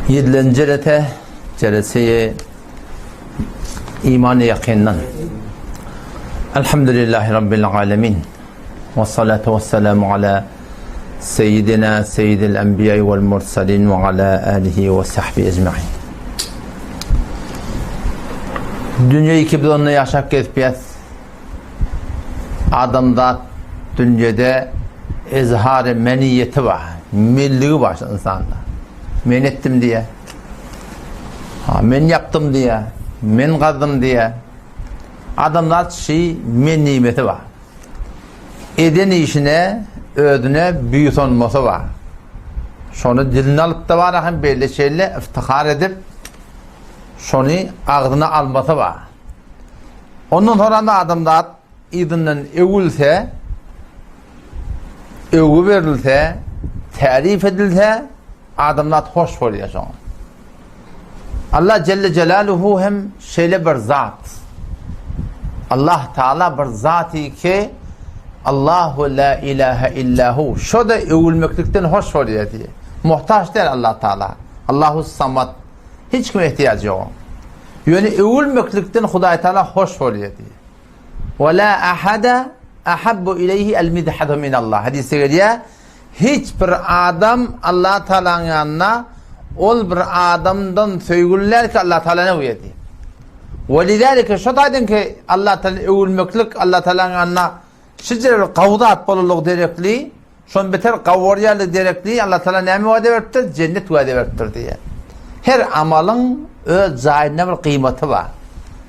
7. Celeseye iman yakinden. Elhamdülillahi Rabbil alemin. Ve salatu ve selamu ala seyyidina seyyidil enbiya vel mursalin ve ala alihi ve sahbihi ecma'in. Dünya 2010'da yaşap geçpiyat. Adamda dünyada izhar-ı meniyeti var. Milliği var insanda. Men ettim diye. Men yaptım diye. Men kazdım diye. Adamlar men nimeti var. Eden işine, ödüne büyük olması var. Şunu diline alıp da var. Hem belli şeyle iftihar edip şunu ağzına alması var. Ondan sonra da adamlar idinden övülse, övü verilse, tarif edilse adamlar hoş oluyor sonra. Allah Celle Celaluhu hem şeyle bir zat. Allah Teala bir zat-ı ki Allahu la ilahe illahu. Şu da övülmeklikten hoş oluyor diye. Muhtaç değil Allah Teala. Allahu Samad. Hiç kime ihtiyacı yok. Yani övülmeklikten Huday Teala hoş oluyor diye. Ve la ahada ahabbu ileyhi el midhadu min Allah. Hadis-i geliyor. Hiçbir adam Allah Teala'nın yanına ol bir adamdan söygüller ki Allah Teala ne uyedi. Ve lidalike şu taydın ki Allah Teala övülmeklik Allah Teala'nın yanına şicre kavdat boluluk direkli şun beter kavvaryalı direkli Allah Teala ne mi vade veriptir? Cennet vade veriptir diye. Her amalın öz zahirine bir kıymeti var.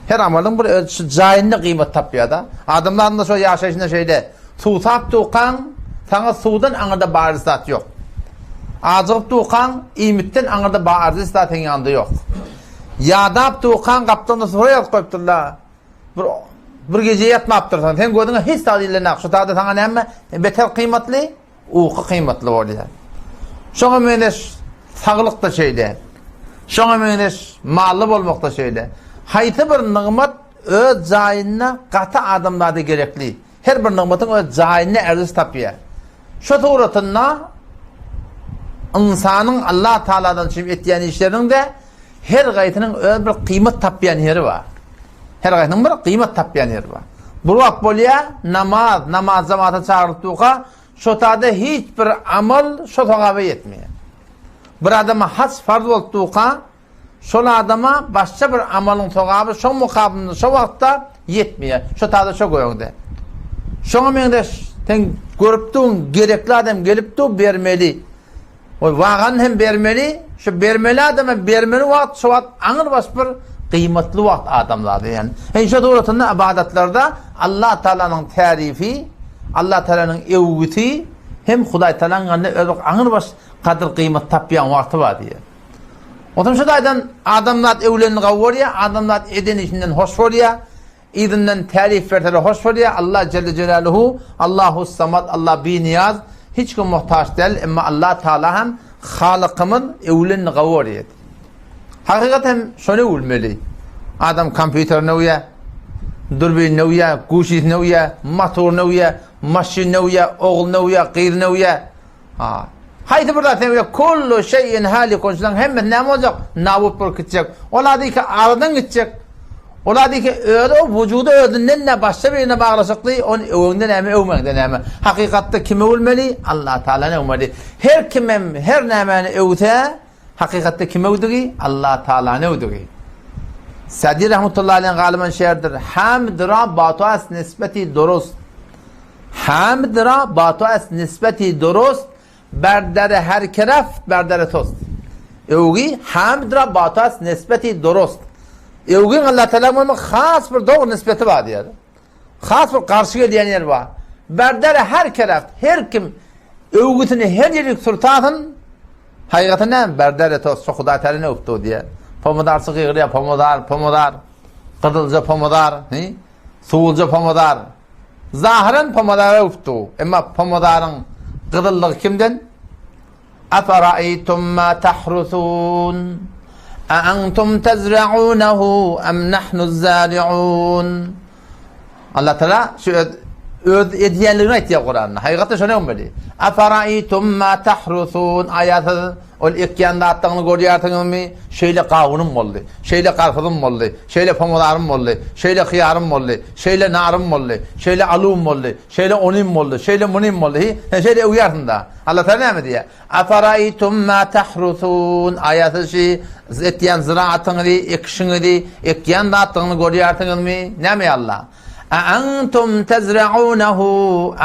Her amalın bir öz zahirine kıymet tapıyor da. Adamların da şu yaşayışında şeyde su tap tuğan sana sudan anırda bağırsat yok. Azıp tuğan imitten anırda bağırsatın yanında yok. Yadap tuğan kaptanı soraya koyupturlar. Bir gece yatmaptırsan sen gördüğün hiç tadıyla nakşı tadı sana ne ama beter kıymetli uyku kıymetli oluyor. Şuna meneş sağlık da şeyde. Şuna meneş mallı olmak da şeyde. Hayti bir nimet öz zayinine katı adamlarda gerekli. Her bir nimetin öz zayinine erdiz tapıyor. Şu tuğratında insanın Allah Teala'dan şimdi ettiğin işlerinde her gayetinin öz bir kıymet tapıyan yeri var. Her gayetinin bir kıymet tapıyan yeri var. Bu vakbolya namaz zamanı çağırdığı şu tadı hiçbir amal şu tağı yetmiyor. Bir adama has farz olduğu şu adama başka bir amalın tağı şu mukabında şu vakta yetmiyor. Şu tadı çok oyunda. Şuna mende sen görüptün gerekli adam gelipti vermeli. O vagan hem vermeli. Şu vermeli adama vermeli vakt şu vakt anır bas bir kıymetli vakt adamlardı yani. Şu doğrultusunda ibadetlerde Allah Teala'nın tarifi, Allah Teala'nın evviti hem Huday Teala'nın anır bas kadir kıymet tapıyan vakti var diye. O şu daydan adamlar evlerini kavvarıyor, adamlar eden işinden hoş oluyor. İdinden tarif verteli hoş oluyor. Allah Celle Celaluhu, Allahu Samad, Allah bi niyaz, hiç kim muhtaç değil ama Allah Teala hem Halıkımın evlerini kavvarıyor. Hakikaten şöyle olmalı. Adam kompüter ne uya, dürbün ne uya, kuşit ne uya, motor ne uya, maşin ne uya, oğul ne uya, kıyır ne uya. Haydi burada sen kullu şeyin halikun şundan hemen ne olacak? Nabut bir gidecek. Ola değil ki aradan gidecek. Ola değil ki öyle o vücudu ödünden ne başka birine bağlaşıklığı onun övünden emi övmekten emi. Hakikatte kime övmeli? Allah Teala ne övmeli? Her kimem her nemeni övte hakikatte kime övdüğü? Allah Teala ne övdüğü? Sadi rahmetullahi aleyhi galiben şeirdir. Hamdra batuas nispeti durust. Hamdra batuas nispeti durust. Berdere her keref berdere tost. Evgi hamdra batuas nispeti durust. Evgin Allah Teala'nın khas bir doğru nispeti var diyor. Khas bir karşıya diyen yer var. Berdere her keref her kim evgitini her yerik sultanın hakikatine berdere tost. Şu Huday Teala ne öptü diye. Pomodar sıkıya pomodar. Kıdılca pomodar. Soğulca pomodar. Zahiren pomodara öptü. Ama pomodarın kıdıllığı kimden? Afera'aytum ma tahrusun أأنتم تزرعونه أم نحن الزارعون. Allah Teala şu öz ediyenliğini aytıyor Kur'an'da. Hakikaten şöyle olmalı. Afaraitum ma tahrusun ayatı ol ikkiyanda attığını görüyorsunuz mu? Şöyle kavunum oldu, şöyle karpuzum oldu, şöyle pomodarım oldu, şöyle hıyarım oldu, şöyle narım oldu, şöyle alum oldu, şöyle onim oldu, şöyle munim oldu. Şöyle uyarsın da. Allah Teala ne diyor? Afaraitum ma tahrusun ayatı şey etiyen ziraatını di, ekşini di, ikkiyanda attığını görüyorsunuz mu? Ne mi Allah? أأنتم تزرعونه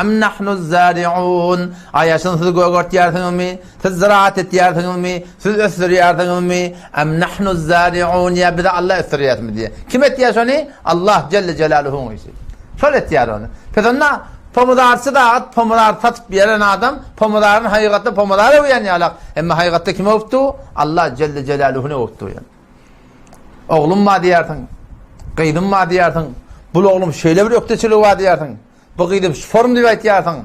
أم نحن الزارعون ayasını siz görüyorsunuz mu? Siz ziraat ediyorsunuz mu? Siz ösürüyorsunuz mu? Em nahnu zari'un ya bir de Allah ösürüyor mu diye. Kim ediyor onu? Allah Celle Celaluhu ise. Şöyle ediyor onu. Peki pomudarsı da at, pomudar satıp veren adam, pomudarın hakikatte pomudarı uyanıyor. Ama hakikatte kim oktu? Allah Celle Celaluhu'nu oktu yani. Oğlum ma diyorsun? Kıydın ma diyorsun? Bu oğlum şöyle bir ökteçiliği var diyorsun. Bu gidip form diye diyorsun.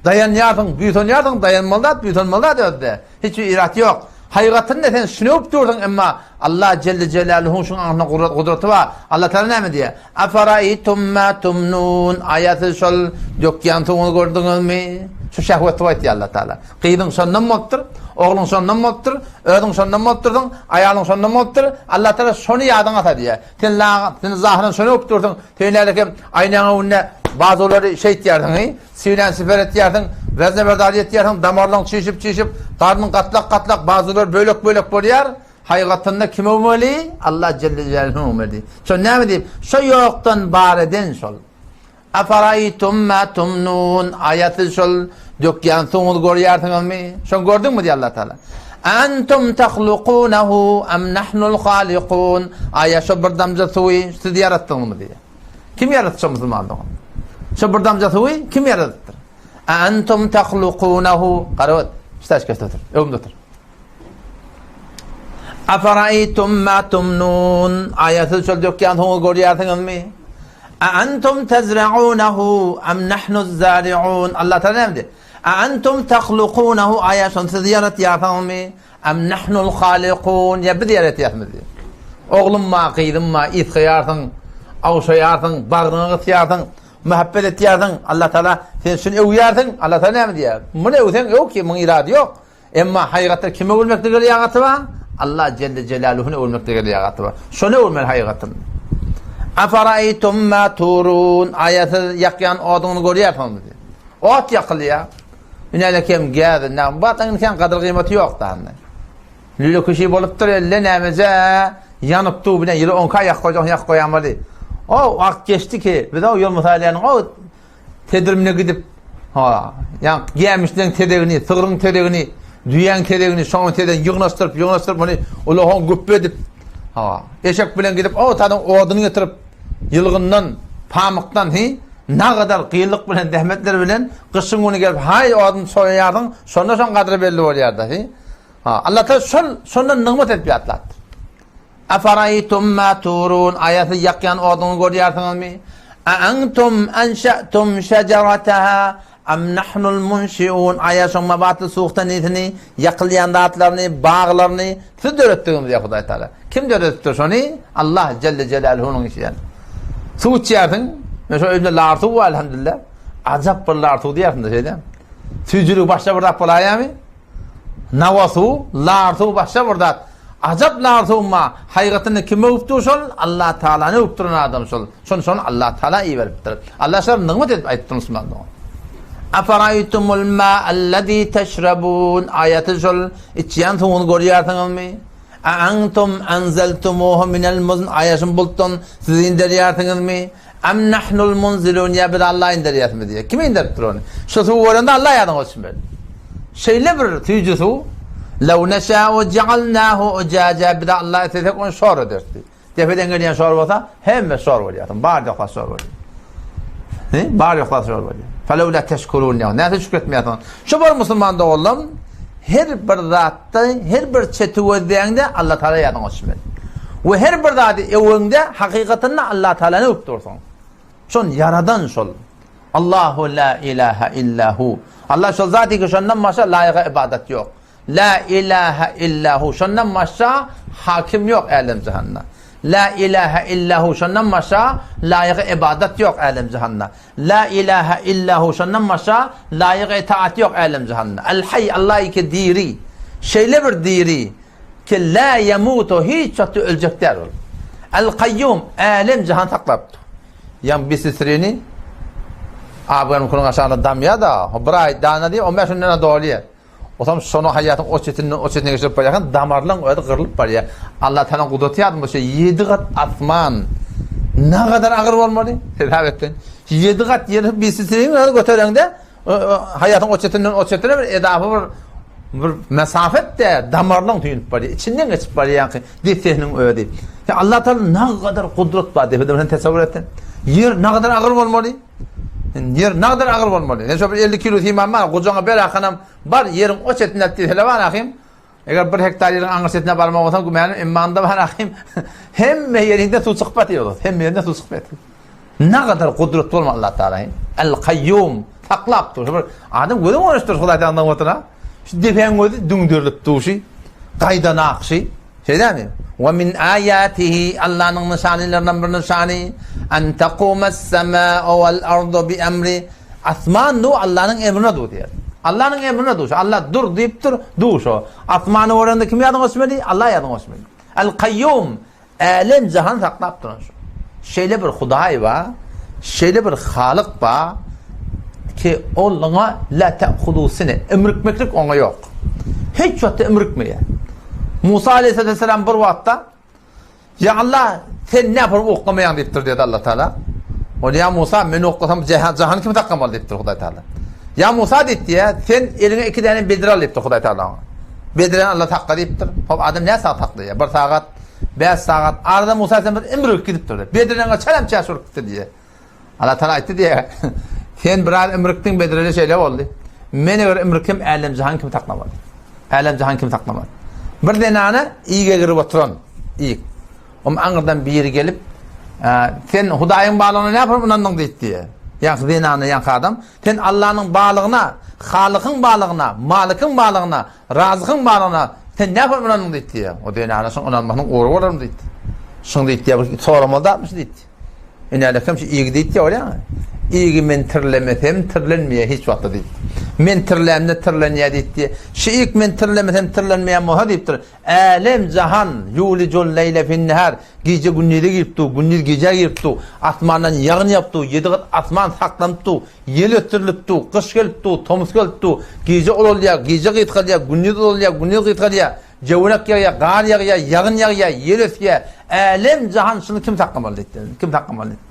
Dayanıyorsun, büyütünüyorsun, dayanmalı, büyütünmalı diyor de. Hiçbir irat yok. Hakikaten ne sen şunu öptürdün ama Allah Celle Celaluhu'nun şunun anına kudreti var. Allah Teala ne mi diyor? Afaraitum ma tumnun ayatı şol dökkiyantığını gördünüz mü? Şu şehvet var diyor Allah Teala. Kıydın sondan mı ottur? Oğlun sondan mı ottur? Ödün sondan mı otturdun? Ayağın sondan mı ottur? Allah Teala şunu yadın ata diyor. Senin zahırın şunu öptürdün. Senin aynanın önüne bazıları şey diyordun. Sivlen siper et diyordun. Vezne berdari et diyordun. Damarlan çişip karnın katlak bazıları bölük oluyor. Hakikatinde kim olmalı? Allah Celle Celaluhu olmalı. Şu ne mi diyeyim? Şu yoktan bareden şol. Afaraitum ma tumnun ayatı şol dökkiyantığını görüyorsunuz mu? Şunu gördün mü diye Allah Teala. Entum tahlukunehu em nahnul halikun ayet şu bir damca suyu siz yarattınız mı diye. Kim yarattı şu Müslümanlığı? Şu bir damca suyu kim yarattı? Entum tahlukunehu karavat işte kötüdür. Övümdüdür. Afaraitum ma tumnun ayatı şol dökkiyantığını görüyorsunuz mu? Entum tezra'unehu em nahnuz zari'un Allah Teala ne diyor? Entum tahlukunehu ayatın siz yaratıyorsunuz mu? Em nahnul halikun ya bir yaratıyorsunuz diyor. Oğlum ma kıydın ma itkiyarsın, avşayarsın, bağrını kıtıyarsın, muhabbet ediyarsın. Allah Teala sen şunu uyarsın. Allah Teala ne diyor? Bunu evsen yok ki bunun iradı yok. Ama hakikaten kime ölmekte geliyatı var? Allah Celle Celaluhu'na ölmekte geliyatı var. Şunu ölmeli hakikaten. Afaraitum ma turun ayatı yakyan odunu görüyorsunuz diyor. Ot yakılıyor. Ünelekem geldi. Ne batın kan kadar kıymeti yok da. Lülü kuşu bolup duruyor. Lenemize yanıp tu bile yürü 10 yak koyamadı. O vakt geçti ki bir de o yol müsaalenin o tedrimine gidip yani gelmişlerin tedrini, sığırın tedrini, düyen tedrini, şonun tedrini yığınastırıp bunu Allah'ın güppe edip eşek bilen gidip o tadın odunu getirip yılgından, pamuktan ne kadar kıyılık bilen, dehmetler bilen kışın günü gelip hay odun soyuyardın sonra son kadar belli oluyordu. Allah Teala sondan nıgmet etip atlattı. Afaraitum ma turun ayatı yakyan odunu görüyorsunuz mu? Entum enşa'tum şecerataha em nahnul munşiun ayatın mabatı soğuktan etini yakılayan dağıtlarını, bağlarını siz öğrettiğiniz diye Huday Teala. Kim öğretti şunu? Allah Celle Celaluhu'nun işi yani. Su içerdin. Mesela evde lartu var elhamdülillah. Acap bir lartu diyorsun da şeyden. Tücülük başta burada polaya mı? Navasu, lartu başta burada. Acap lartu ma. Hakikatini kime öptü şol? Allah Teala'nı öptüren adam şol. Son Allah Teala iyi veriptir. Allah şerif nıgmet edip ayettir Müslümanlığı. Afaraitumul ma'allezî teşrebûn ayeti şol. İçiyen tuğunu görüyorsunuz mu? Entum enzeltumuhu minel muzn ayetin bultun siz indiriyorsunuz mu? Em nahnul munzilun ya bir Allah indiriyat mı diye. Kim indiriptir onu? Şu su varında Allah yardım olsun böyle. Şeyle bir tüycü su. Lev neşâ'u cealnâhu ucâca bir de Allah etesek onu şor ederdi. Tepeden gelen şor olsa hem şor oluyor. Bağır yokla şor oluyor. Bağır yokla şor oluyor. Felev la teşkurûn ya. Ne şükretmiyorsun? Şu var Müslüman da oğlum. Her bir zatta, her bir çetuvedeyinde Allah Teala yardım olsun böyle. Ve her bir zatta evinde hakikatinde Allah Teala'nı öptürsün. Şun yaradan şol. Allahu la ilahe illahu. Allah şol zati ki şundan başka layık ibadet yok. La ilahe illahu. Şundan başka hakim yok alem cehennem. La ilahe illahu şundan başa layık ibadet yok alem cihanna. La ilahe illahu şundan başa layık itaat yok alem cihanna. El hayy Allah ki diri. Şeyle bir diri ki la yemutu hiç çatı ölecekler ol. El kayyum alem cihan taklaptı. Yan bisisrini abim kurun aşağıda damya da bray dana diye 15 günden doğruya. O tam sonu hayatın o çetine geçirip barıyken damarlan öyle kırılıp barıya. Allah Teala kudreti yardım şey 7 kat atman ne kadar ağır olmalı? Telavetten 7 kat yeri bisisrini öyle götürende hayatın o çetine bir edafı bir mesafet de damarlan tüyünüp barıya. İçinden geçip barıya diftenin öyle değil. Allah Teala ne kadar kudret var diye ben tesavvur ettim. Yer ne kadar ağır olmalı? Yer ne kadar ağır olmalı? Ne şöyle 50 kilo timam var, kocaman bir akınım var, yerin o çetinde hele var akım. Eğer 1 hektar yerin ağır çetine varma olsam, gümenim immanda var akım. Hem yerinde su sıkpat yiyorlar, hem yerinde su sıkpat. Ne kadar kudretli olmalı Allah Teala'yın. El-Kayyum, taklaptır. Adam gözüm konuştur Huday Teala'nın otuna. Şu defen gözü dündürlüp duşu, kaydan akşı. Şey değil mi? وَمِنْ آيَاتِهِ Allah'ın nişanilerinden bir nişani en tequmes semâ'u vel ardu bi emri. Asman du Allah'ın emrine du diyor. Allah'ın emrine du. Allah dur deyip dur şu. Asmanı oranda kim yardım etmedi? Allah yardım etmedi. El-Kayyum alem cihan saklap durun şu. Şeyle bir Huday var, şeyle bir Halık var ki Allah'a la te'hudu sine. Emrikmeklik ona yok. Hiç vakitte emrikmeye. Musa Aleyhisselam bir vakitte ya Allah sen ne yapar okumayan deyiptir dedi Allah Teala. O ya Musa ben okusam cihan kimi takamalı deyiptir Huday Teala. Ya Musa dedi ya sen eline 2 tane Bedir al deyiptir Huday Teala. Bedir'den Allah takka deyiptir. Adam ne saat taklı ya? 1 saat, 5 saat. Arada Musa sen bir emrik gidiptir. Bedir'den çalam çaşırıp gitti diye. Allah Teala etti diye. Sen bir emriktin Bedir'de şeyler oldu. Men eğer emrikim alem cihan kimi takamalı. Alem cihan kimi takamalı. Bir denane iyiye girip oturan. İyi. Anırdan bir yeri gelip sen Huday'ın bağlığına ne yapar bundan deyip diye. Yank denane yank adam. Sen Allah'ın bağlığına, Halık'ın bağlığına, Malık'ın bağlığına, Razık'ın bağlığına sen ne yapar bundan deyip diye. O denane son onanmakın uğru olur mu deyip. Şunu deyip diye soramalı da atmış deyip. İnalekem şey iyi deyip diye öyle mi? İyi men tırlemesem tırlenmeye hiç vakti değil. Men tırlemde tırlenmeye deyip. Şeyik men tırlemesem tırlenmeye muha deyiptir. Alem cihan yulicul leyle fin nehar. Gece gündüze giriptu, gündüz gece giriptu. Asmandan yağın yaptı, 7 kat asman saklanıptı. Yel ötürülüptü, kış geliptu, tomuz geliptu. Gece olulya, gece gitkalya, gündüz olulya, gündüz gitkalya. Cevulak yağya, gar yağya, yağın yağya, yel ötüye. Alem cihan şunu kim takamalı deyip. Kim takamalı deyip.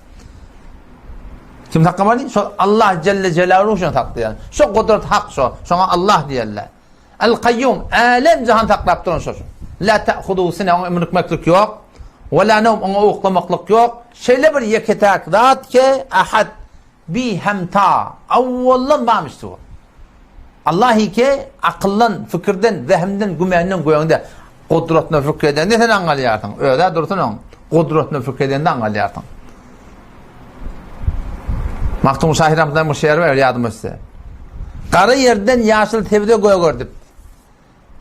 Kim takamalı? Şu Allah Celle Celaluhu şunu taktı yani. Şu kudret hak şu. Şuna Allah diyorlar. El-Kayyum alem cihan taklap durun şu. La te'hudu sine ona emrikmeklik yok. Ve la nevm ona uklamaklık yok. Şeyle bir yeketak zat ki ahad bi hemta. Avvallan bağmıştı o. Allahi ki akıllan, fikirden, zehimden, gümeğinden koyanda kudretine fikreden de sen anlayarsın. Öyle dursun onun. Kudretine fikreden de anlayarsın. Maktum Şahir Ramazan bir şehir var yardım etse. Karı yerden yaşıl tevde koya gördüm.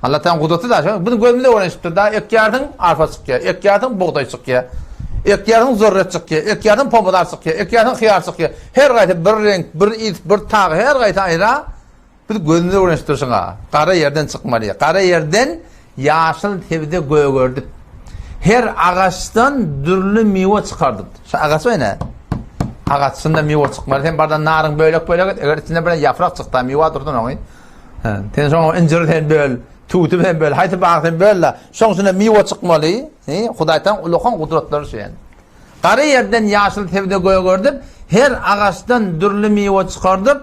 Allah'tan kudreti da bunu gözümde öğreniştir. Daha ek yardım arpa çıkıyor, ek yardım buğday çıkıyor, ek yardım zörret çıkıyor, ek yardım pomidor çıkıyor, ek yardım xiyar çıkıyor. Her gayet bir renk, bir iz, bir tağ, her gayet ayrı. Bu gözümde öğreniştir sana. Karı yerden çıkmalı. Karı yerden yaşıl tevde koya gördüm. Her ağaçtan türlü meyve çıkardım. Şu ağaç var ne? Ağaçında meyve çıkmalı. Sen bardan narın böyle eğer içinde böyle yaprak çıktı, meyve durdun onu. Sen sonra incirden böyle, tutudan böyle, haydi bağırdan böyle. Sonra meyve çıkmalı. Hudaytan ulukan kudretleri şey yani. Karı yerden yaşıl tevde koya gördüm. Her ağaçtan türlü meyve çıkardım.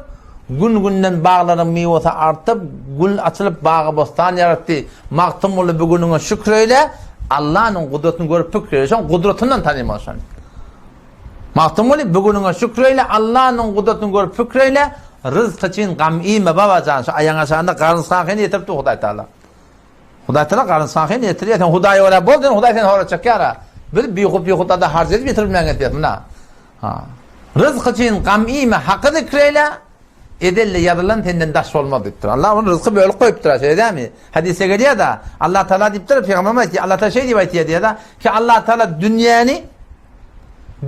Gün bağların meyvesi artıp, gül açılıp bağı bostan yarattı. Maktumulu bugününe şükreyle, Allah'ın kudretini görüp fikreyle. Sen kudretinden tanıymasın. Mahtumuli bugününe şükreyle, Allah'ın kudretini görüp fikreyle, rızk için gam'ime babacan, şu ayağın aşağında karın sahini yetirdi Huday Teala. Huday Teala karın sahini yetiriyor. Sen Huday'ı oraya bol, Huday seni oraya çeker. Böyle bir da harc edip yetirilmeyen getiriyorsun. Rızk için gam'ime hakkı zikreyle, edelle yazılan tenden daş olmaz deyiptir. Allah onun rızkı böyle koyup durar şey değil mi? Hadise geliyor da Allah Teala deyiptir Peygamberimiz ki Allah Teala şey diyor ya da ki Allah Teala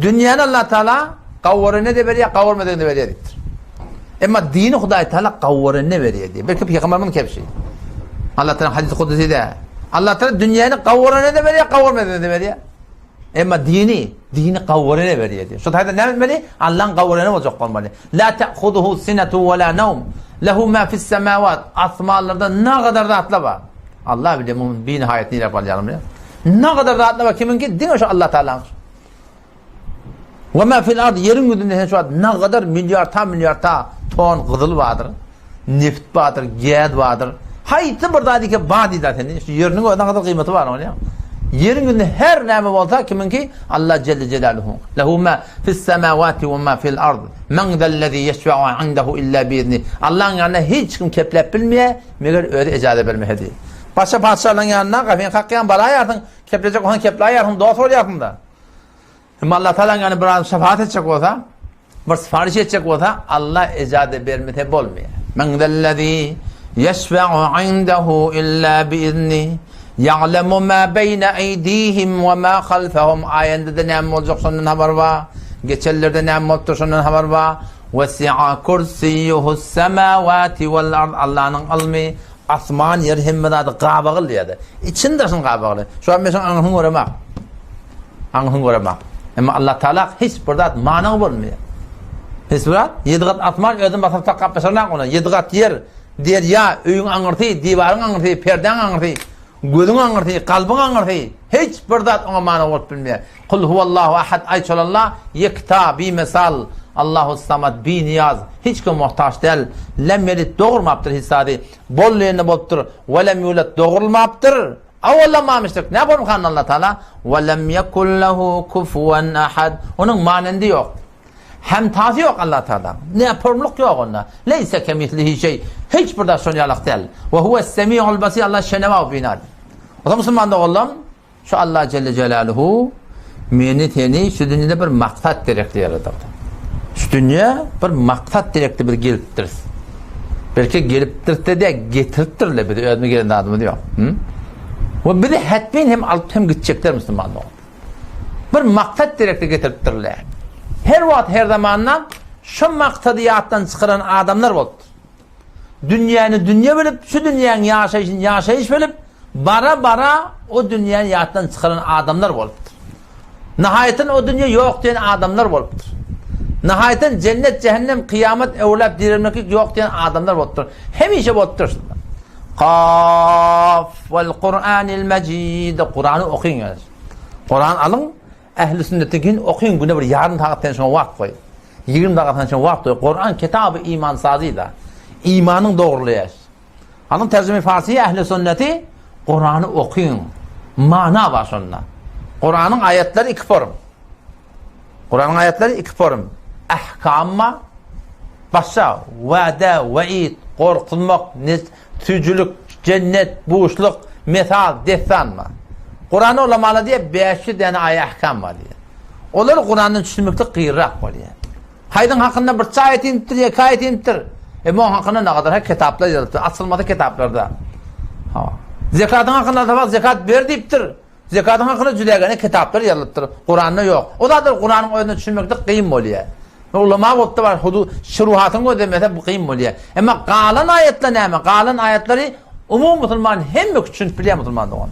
dünyanı Allah Teala kavvarını da veriyor, kavurmadığını da veriyor deyiptir. Ama dini Huday Teala kavvarını veriyor diye. Belki Peygamberimiz hep şey. Allah Teala hadis-i kudusi de Allah Teala dünyanı kavvarını da veriyor, kavurmadığını da veriyor. Ama dini kavvarını veriyor diyor. Şu tayda ne bilmeli? Allah'ın kavvarını olacak olmalı. La ta'khuduhu sinetu ve la nevm. Lehu ma fis semavat. Asmalarda ne kadar rahatla var. Allah bilir bunun bir nihayetini yapalım ya. Ne kadar rahatla var kimin ki? Din şu Allah Teala'nın. Ve ma fil ard yerin yüzünde şu an ne kadar milyar ton kızıl vardır. Neft vardır, gaz vardır. Haydi buradaki ki badi zaten. İşte yerinin ne kadar kıymeti var onun ya. Yerin günde her neyme olsa kimin ki? Allah Celle Celaluhu. Lehu ma fis semavati ve ma fil ard. Men zellezî yeşfe'u indehu illa biizni. Allah'ın yanına hiç kim keplep bilmeye, meğer öyle icazet vermeye diye. Başka padişahların yanına kafin kakyan balaya yardım, keplecek olan keplaya yardım, doğa soru yardım da. Ama Allah Teala'nın yanına biraz şefaat edecek olsa, bir sipariş edecek olsa, Allah icazet vermeye olmuyor. Men zellezî yeşfe'u indehu illa biizni. يَعْلَمُ مَا بَيْنَ اَيْد۪يهِمْ وَمَا خَلْفَهُمْ ayende de ne olacak sonun haber var. Geçerlerde ne olacak sonun haber var. وَسِعَ كُرْسِيُّهُ السَّمَاوَاتِ وَالْاَرْضِ Allah'ın ilmi asman yer hemmedadı qabağıl diyordu. İçindesin qabağılı. Şu an mesela anhın uğramak. Ama Allah Teala hiç burada mana olmuyor. Hiç burada yediğat atman ödün basıp takap mesela ona. Yediğat yer diğer ya öyün anırtı, divarın anırtı, perden anırtı. Gözün anırtı, kalbin anırtı. Hiç birdat ona mana olup bilmiyor. Kul huvallahu ahad ayçolallah yekta bir mesal. Allahu samad bir niyaz. Hiç kim muhtaç değil. Lem yelit doğurmaptır hissadi. Bolluğunu boptur. Ve lem yulet doğurulmaptır. Avallamamıştır. Ne yapalım kanun Allah Teala? Ve lem yekullahu kufuven ahad. Onun manendi yok. Hem tazi yok Allah Teala. Ne yapırmılık yok onda. Leyse kemislihi şey. Hiç burada sonyalık değil. Ve huves semi'ul basir. Allah şeneva binad. O da Müslüman'da oğlum. Şu Allah Celle Celaluhu miniteni şu dünyada bir maksat direkli yaradı. Şu dünya bir maksat direkli bir geliptir. Belki geliptir de getirttirle bir ödme gelen adamı diyor. Ve bir de hetmin hem alıp hem gidecekler Müslüman'da oğlum. Bir maksat direkli getirttirle. Her vaat her zamanla şu maktadiyattan çıkaran adamlar oldu. Dünyanı dünya bilip, şu dünyanın yaşayış bilip, bara o dünyanın yattan çıkaran adamlar oldu. Nihayetin o dünya yok diyen adamlar oldu. Nihayetin cennet, cehennem, kıyamet, evlat, dirilmek yok diyen adamlar oldu. Hem işe oldu. Kaf vel Kur'anil Mecid. Kur'an'ı okuyun yani. Kur'an alın. Ehl-i sünnetin okuyun güne bir yarım dakikadan sonra vakit koy. 20 dakikadan sonra vakit koy. Kur'an kitabı iman sazıyla. İmanın doğruluyor. Alın tercüme Farsi'ye ehl-i sünneti Kur'an'ı okuyun. Mana var sonuna. Kur'an'ın ayetleri iki form. Kur'an'ın ayetleri iki form. Ahkamma başa vade, ve'id, korkulmak, tücülük, cennet, boşluk, metal, destanma. Kur'an'ı olamalı diye 5 tane ayet ahkam var diye. Onları Kur'an'ın düşünmekte kıyırrak var diye. Haydın hakkında bir ayet indir, ayet indir. Ama hakkında ne kadar kitaplar yazıldı. Asılmadı kitaplarda. Zekatın hakkında da var, zekat ver deyiptir. Zekatın hakkında cüdegane kitaplar yazılıptır. Kur'an'da yok. O da Kur'an'ın oyunu düşünmekte kıyım oluyor. Ulema botta var, şuruhatın o demese bu kıyım oluyor. Ama kalan ayetler ne mi? Kalan ayetleri umum Müslüman hem mi küçük biliyor Müslüman da onu.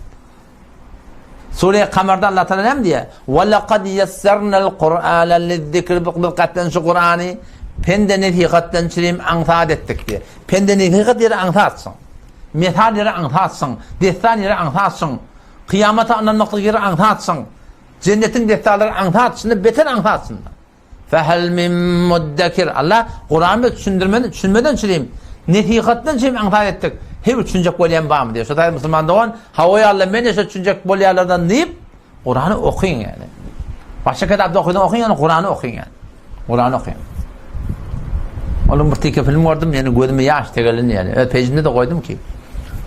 Sure-i Kamer'da Allah Teala ne diye? وَلَقَدْ يَسَّرْنَا الْقُرْآنَ لِلذِّكْرِ بِقَدْتَنْ şu Kur'an'ı pende netiqattan çirim antaat ettik diye. Pende netiqat yeri antatsın. Methal yeri antatsın. Destan yeri antatsın. Kıyamata anlamakta yeri antatsın. Cennetin destanları antatsın. Beter antatsın. فَهَلْ مِنْ مُدَّكِرِ Allah Kur'an'ı düşünmeden çirim. Netiqattan çirim antaat ettik. Hep üçüncek bolyan var mı diyor. Şu da Müslüman'da olan havaya Allah menese üçüncek bolyalardan deyip Kur'an'ı okuyun yani. Başka kitapta okuyun yani Kur'an'ı okuyun yani. Kur'an'ı okuyun. Oğlum bir teke film gördüm yani gözüme yaş tegelin yani. Pejinde de koydum ki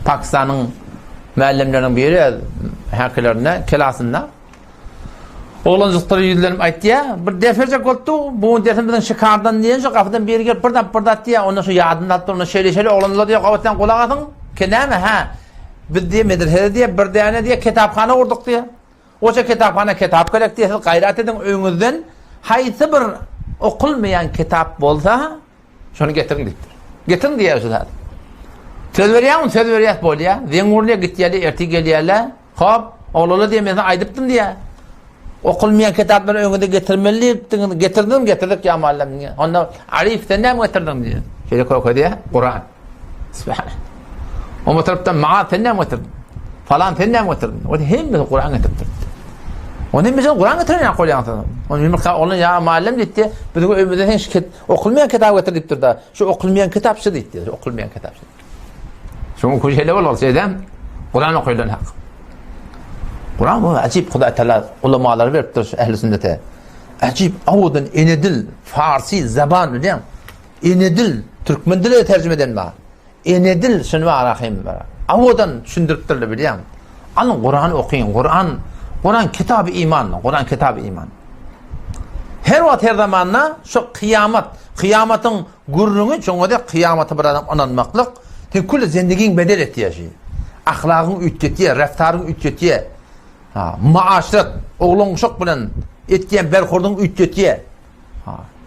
Pakistan'ın müellimlerinin biri hakilerine, kelasında Oğlancıkları yüzlerim aytdı ya, bir defercek oldu, bu dersin bizden şıkardan diyen şu kafadan beri gelip pırdat diye, ondan sonra yadını attı, ondan şöyle oğlancılar diye kavattan kulak atın, keneme ha, biz diye medrese diye, bir tane diye kitapkhane kurduk diye. Oça kitapkhane kitap gerek diye, gayret edin önünüzden, haysi bir okulmayan kitap bolsa, şunu getirin diktir. Getirin diye özler. Söz veriyor mu? Söz veriyor bol ya. Zengurluya gittiğinde erti geliyorlar. Hop, oğlulu diye mesela aydıptın diye. Okulmayan kitapları önünde getirdik ya muallim diye. Onda Arif sen ne mi getirdin diye. Şöyle koy diye, Kur'an. Subhanallah. O taraftan Maat sen ne mi getirdin? Falan sen ne mi getirdin? O da hem Kur'an getirdi. Onun mesela Kur'an getirin ya koyuyan sana. Onun ya muallim gitti. Bizim ömrümüzde hiç okulmayan kitap getirdik durda. Şu okulmayan kitap şu gitti. Okulmayan kitap şu. Şu okuyucu hele olur şeyden Kur'an okuyulan hak. Kur'an bu acayip Huda Teala ulemaları veriptir ehl-i sünnete. Acayip avudan enedil Farsi zaban diyen enedil Türkmen dili tercüme eden var. Enedil şunu arahim var. Avudan düşündürüptürler biliyorum. Alın Kur'an okuyun. Kur'an kitabı iman. Kur'an kitabı iman. Her vaat her zamanla şu kıyamatın gurrunu çoğu da kıyamatı bir adam ananmaklık. Kullu zendigin bedel ettiği ahlakın ütçetiye, reftarın ütçetiye, maaşret, oğlun şok bilen etkiyen berkordun ütçetiye,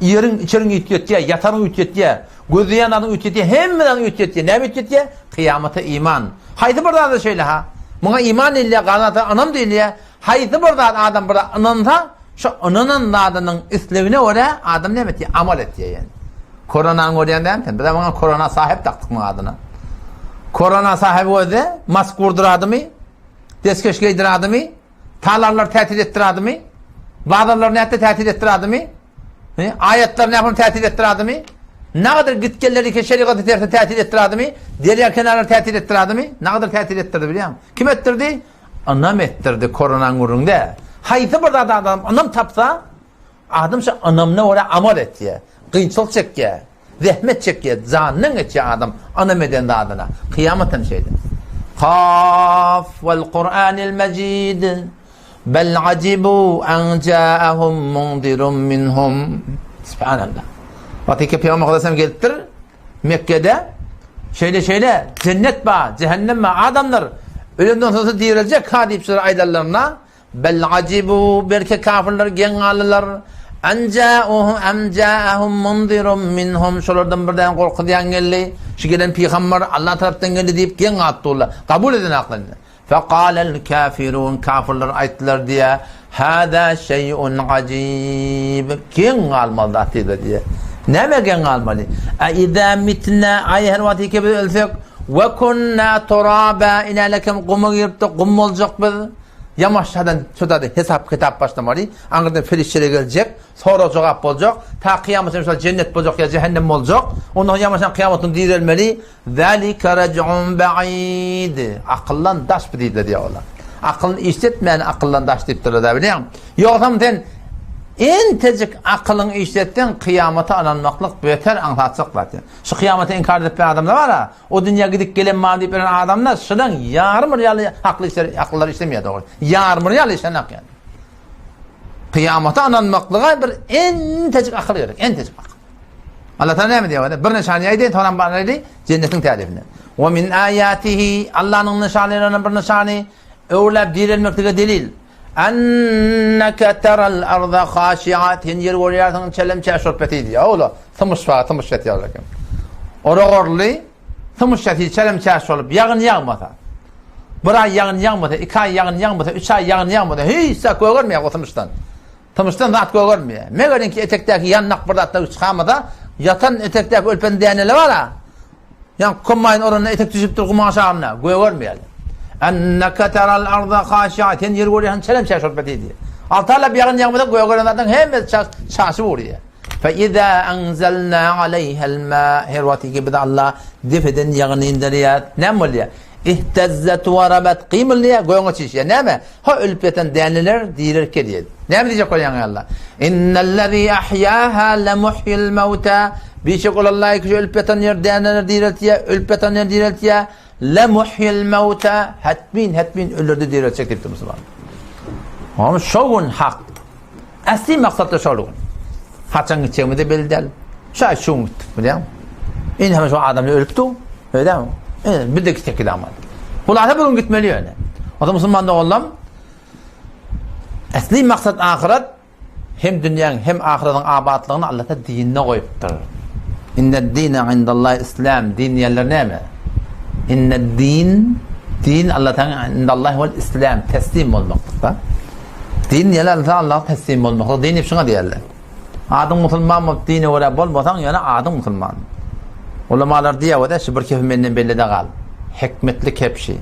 yerin içerin ütçetiye, yatarın ütçetiye, gözleyen adın ütçetiye, hemmeden ütçetiye, ne ütçetiye? Kıyamata iman. Haydi burada da şöyle ha. Buna iman ile kanatı anam değil ya. Haydi burada adam burada ananta, şu ananın adının üstlevine oraya adam ne etti? Amal etti yani. Koronanın oraya değil mi? Bir de bana korona sahip taktık mı adına? Korona sahibi oldu, mask vurduradı mı? Deskeş giydiradı mı? Talarlar tehdit ettiradı mı? Bağdarlar neyette tehdit ettiradı mı? Ayetler ne yapalım tehdit ettiradı mı? Ne kadar gitgelleri ki şeriatı tehdit ettiradı mı? Diğer kenarlar tehdit ettiradı mı? Ne kadar tehdit ettirdi biliyor musun? Kim ettirdi? Anam ettirdi koronanın uğrunda. Haydi burada adam anam tapsa, adam şu anamına oraya amal etti ya. Kıyınçılık çek ya. Zahmet çekiyor, zannen geçiyor adam anam eden de adına. Kıyametin şeydi. Kaf vel Kur'anil Mecid bel acibu en ca'ahum mundirun minhum. Subhanallah. Vatike Peygamber Aleyhisselam gelir Mekke'de şeyle cennet ba, cehennem ba adamlar ölümden sonra dirilecek hadipçiler aydarlarına bel acibu belki kafirler gengalılar Enca'ahum mundirun minhum şolardan birden korku diyen geldi. Şu gelen peygamber Allah taraftan geldi deyip gen attılar. Kabul edin aklını. Fekâlel kafirun kafirler ayettiler diye hâdâ şey'un acib. Gen almalı atıydı diye. Neme gen almalı? İzâ mitnâ ay her vakti gibi ölsek ve kunnâ turâbâ inâlekem kumu girip de kum olacak biz. Yamaçlardan şurada hesap kitap başlamalı. Ankara'dan ferişlere gelecek. Sonra cevap olacak. Ta kıyametin mesela cennet olacak ya cehennem olacak. Ondan yamaçtan kıyametin dirilmeli. Zalika rac'un ba'id. Akıllan daş bir deydi diyorlar. Aklını işletmeyen akıllan daş deyip durur da biliyor musun? Yoksa sen en tecik akılın işletten kıyamete ananmaklık beter anlatacak zaten. Şu kıyamete inkar edip bir adamlar var ha, o dünya gidip gelen mağdip veren adamlar şuradan yarım riyali akılları işlemiyor doğru. Yarım riyali işlemek yani. Kıyamete ananmaklığa bir en tecik akıl gerek, en tecik akıl. Allah Teala ne mi diyor? Bir nişaniyaydı, toran bağlaydı, cennetin tarifini. Ve min ayatihi, Allah'ın nişanlarının bir nişani, öyle dirilmekte delil. Enneke teral arda haşiatin yer görüyorsun çelem çeşorbeti diyor. Oğlu tımış yatıyor lakin. Orağırlı tımış yatıyor çelem çeşorb yağın yağmasa. Bir ay yağın yağmasa, 2 ay yağın yağmasa, 3 ay yağın yağmasa hiç görmüyor o tımıştan. Tımıştan rahat görmüyor. Meğerin ki etekteki yannak bırdatta çıkamada yatan etekteki ölpen diyenleri var ha. Yani kummayın oranına etek düşüp dur kumaş ağımına görmüyor. Enneke teral arda haşiatin yer görüyorsun çelem çeşorbeti diyor. Altarla bir yağın yağmada görüyorlardan hemen çarşı vuruyor. فَاِذَا اَنْزَلْنَا عَلَيْهَا الْمَا her vakti gibi de Allah defeden yağını indiriyor. Ne mi oluyor? اِهْتَزَّتْ وَرَبَتْ kıymılıyor. Goyunu çişiyor. Ne mi? Ha ölüp yatan değerliler diyilir ki diyor. Ne mi diyecek o yani Allah? اِنَّ الَّذ۪ي اَحْيَاهَا لَمُحْيِ الْمَوْتَى bir şey olallah ki ölüp yatan yer değerliler diriltiyor. Ölüp yatan yer diriltiyor. لَمُحْيِ الْمَوْتَى hatmin ölürdü diriltecek dedi Müslüman. Ama şovun hak. Asli maksat da şolu. Haçan geçemedi beldel. Şay şun biliyor musun? En hemen şu adamla ölüptü. Öyle mi? Bir de kiteki damat. Kulağına bugün gitmeli yani. O da Müslüman da oğlum. Asli maksat ahiret hem dünyanın hem ahiretin abatlığını Allah'ta dinine koyuptur. İnned dine indallahi İslam. Din yerler ne mi? İnned din Allah'tan indallahi vel İslam. Teslim olmaktır da. Din yerler Allah'a teslim olmaktır. Din hep şuna diyorlar. Adın Müslüman mı dini öyle bolmasan yani adın Müslüman. Ulamalar diye o da şu bir kefimenden belli de kal. Hikmetli kep şey.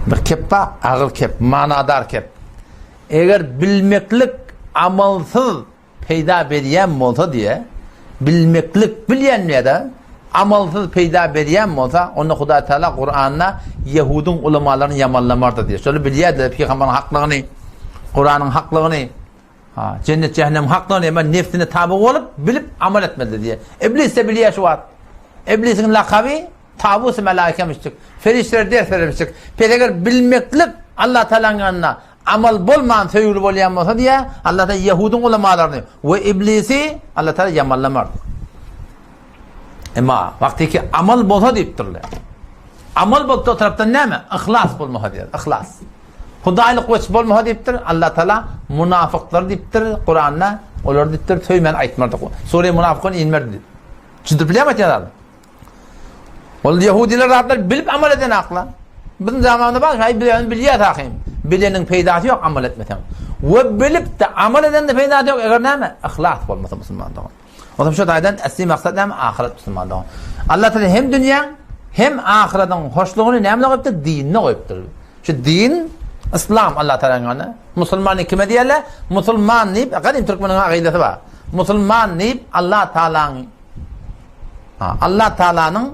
Bir kep var, ağır kep, manadar kep. Eğer bilmeklik amalsız peyda beriyen olsa diye, bilmeklik bilen ya da amalsız peyda beriyen olsa, onu Huda Teala Kur'an'la Yahudun ulamalarını yamanlamardı diye. Şöyle biliyordu Peygamber'in haklığını, Kur'an'ın haklığını, cennet cehennem haklığını hemen nefsine tabi olup bilip amel etmedi diye. İblis de biliyor şu var. İblisin lakabı tabusu melaikemiştik. Ferişler ders vermiştik. Peygamber bilmeklik Allah Teala'nın yanına amal bolman söylü bolyan olsa diye Allah da Yahudun ulamalarını ve iblisi Allah Teala yamanlamardı. Ama vakti ki amal bolsa deyiptirler. Amal bolsa o taraftan ne mi? İhlas bolmaha diyor. İhlas. Hudaylık veç bolmaha deyiptir. Allah Teala münafıklar deyiptir. Kur'an'la onlar deyiptir. Söymen aytmardık. Sure münafıkın inmerdi. Çıdır bilemez ya da. O Yahudiler Rablar bilip amel eden akla. Bizim zamanında bak hay biliyor takayım. Bilenin peydası yok amel etmeden. Ve bilip de amel eden de peydası yok. Eğer ne mi? İhlas olmasa Müslüman'da. O zaman şu dayıdan asli maksat ne mi? Ahiret Müslüman'da. Allah Teala hem dünya hem ahiretin hoşluğunu ne mi koyuptur? Dinine koyuptur. Şu din İslam Allah Teala'nın Müslüman kime diyorlar? Müslüman deyip, kadim Türkmen'in akidesi var. Müslüman deyip Allah Teala'nın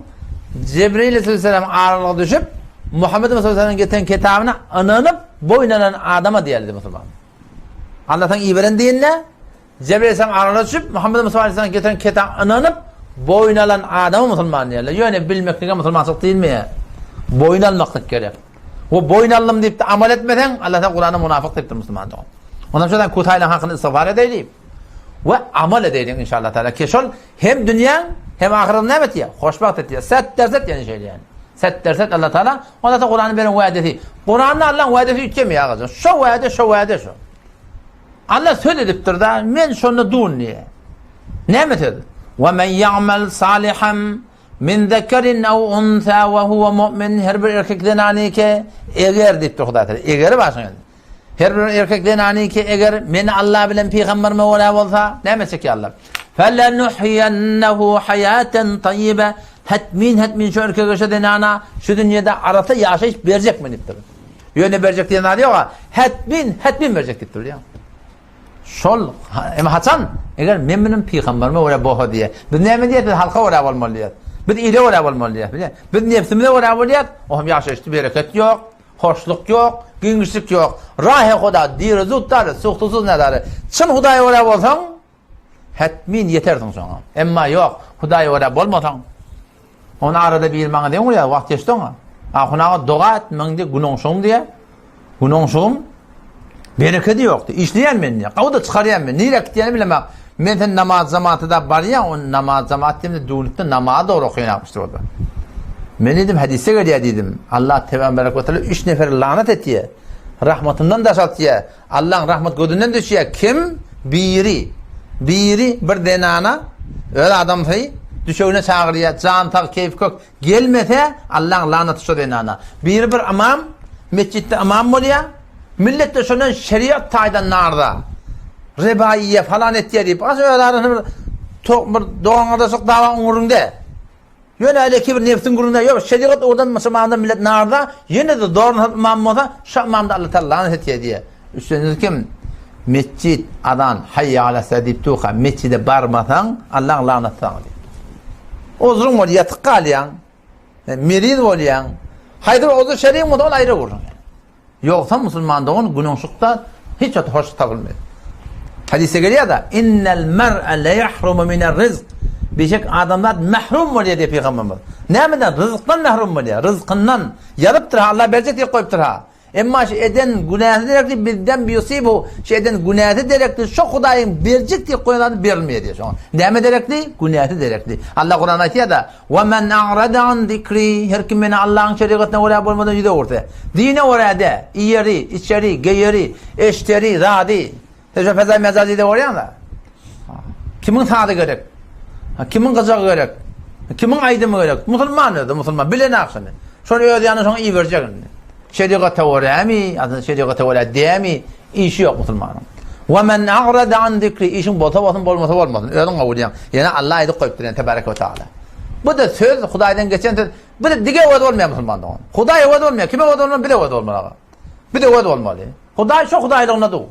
Cebrail Aleyhisselam ağırlığa düşüp Muhammed Aleyhisselam'ın getiren kitabına ananıp boynanan adama diyorlar Müslüman. Allah'tan iyi veren dinle Cebrail Aleyhisselam ağırlığa düşüp Muhammed Aleyhisselam'ın getiren kitabına ananıp boynanan adamı Müslüman diyorlar. Yani bilmekle Müslümanlık değil mi ya? Boynalmaklık gerek. O boynallım deyip de amel etmeden Allah'tan Kur'an'a münafık deyip de Müslüman doğum. Ondan sonra kutayla hakkını istiğfar edeyim. Ve amel edeyim inşallah Teala. Keşol hem dünya hem ahiret nimet ya. Hoşbaht et ya. Set derset yani şey yani. Set derset Allah Teala. Ondan sonra Kur'an'ın benim vaadeti. Kur'an'la Allah'ın vaadeti yüklemiyor ağzı. Şu vaade şu. Allah söz ediptir da men şunu dun niye? Nimet edin. Ve men ya'mel salihan min zekerin ev unsa ve huve mu'min her bir erkekten anike eğer deyip de Huda Teala. Eğeri başına geldi. Her bir erkekten anike eğer men Allah bilen peygamberime ola olsa ne mesek ki Allah? فَلَنُحْيَنَّهُ حَيَاتًا طَيِّبًا Hetmin şu erkek denana şu dünyada arası yaşayış verecek mi deyiptir. Yöne verecek diye ne diyor? Hetmin verecek deyiptir ya. Şol ama Hasan eğer men benim peygamberime ola boha diye. Biz ne mi diye halka ola olmalı diye. Biz ile ola olmalı diye. Biz nefsimizde ola olmalı diye. O hem yaşayışta bereket yok, hoşluk yok, güngüşlük yok. Rahe Huda diri zutları, suhtusuz nedarı. Çın Huda'ya ola olsan hetmin yetersin sana. Emma yok. Huda'ya ola olmasan onu arada bir ilmana değil mi ya? Vakti geçti ona. Akunağa doğa etmen diye günonşum diye. Günonşum bereketi yoktu. İşleyen ben diye. Kavu da çıkarayan ben. Neyle gittiğini bilemem. Ben sen namaz zamanı da var ya o namaz zamanı diye düğünlükte namaza doğru okuyun yapmıştır orada. Ben dedim hadise geliyor dedim. Allah Teala ve Teala 3 nefer lanet etti. Rahmetinden daşaltıyor. Allah'ın rahmet gözünden düşüyor. Kim? Biri bir denana öyle adam sayı düşüğüne çağırıyor. Can tak keyif kök. Gelmese Allah'ın laneti şu denana. Bir imam mescitte imam oluyor. Millet de şundan şeriat taydan narda. Rebaiye falan etti deyip. Az öyle doğanlarda çok dava umurunda. Yine öyle ki bir nefsin gurunda yok. Şeriat oradan Müslümanlar millet narda. Yine de doğru imam olsa şu imamda Allah Teala lanet etti diye. Üstünüz kim? Mescid adan hayya ala sediptuha mescide barmasan Allah lanettan diyor. Ozrun var yatık kalyan, merid olyan. Haydır ozu şer'i mi ol ayrı vurun. Yoksa Müslüman'da onun günahsızlıkta hiç hoş takılmıyor. Hadise geliyor da innel mer'e le yahrumu minel rizq. Birçok adamlar mahrum oluyor diye Peygamberimiz. Ne meden rızıktan mahrum oluyor. Rızkından yarıptır Allah verecek diye koyuptur ha. Emma eden günahı derekli bizden biyusibu eden günahı derekli şu Hudayın bircik diye koyulanı verilmeye diyor. Neme derekli? Günahı derekli. Allah Kur'an ayetiyor da وَمَنْ اَعْرَدَ عَنْ ذِكْرِ her kim beni Allah'ın şeriatına oraya bulmadan yüze orta. Dine oraya iyeri, içeri, geyeri, eşteri, radi. Tecrübe fezai mezazi de oraya da. Kimin tadı gerek? Kimin kızağı gerek? Kimin aydımı gerek? Musulman ödü, Musulman. Bilen aksını. Sonra ödeyanı sonra iyi verecek. Şeriata oraya mi? Aslında şeriata oraya diye mi? İşi yok Musulmanın. وَمَنْ اَعْرَدَ عَنْ ذِكْرِ işin bota olsun, bolmasa olmasın. Ödün kavuryan. Yani Allah'a edip koyup duruyor. Tebarek ve Teala. Bu da söz, Huday'dan geçen söz. Bu da dige ödü olmuyor Musulman'da. Huday'a ödü olmuyor. Kime ödü olmuyor? Bir de ödü olmalı. Bir de ödü olmalı. Huday şu Huday'la dur.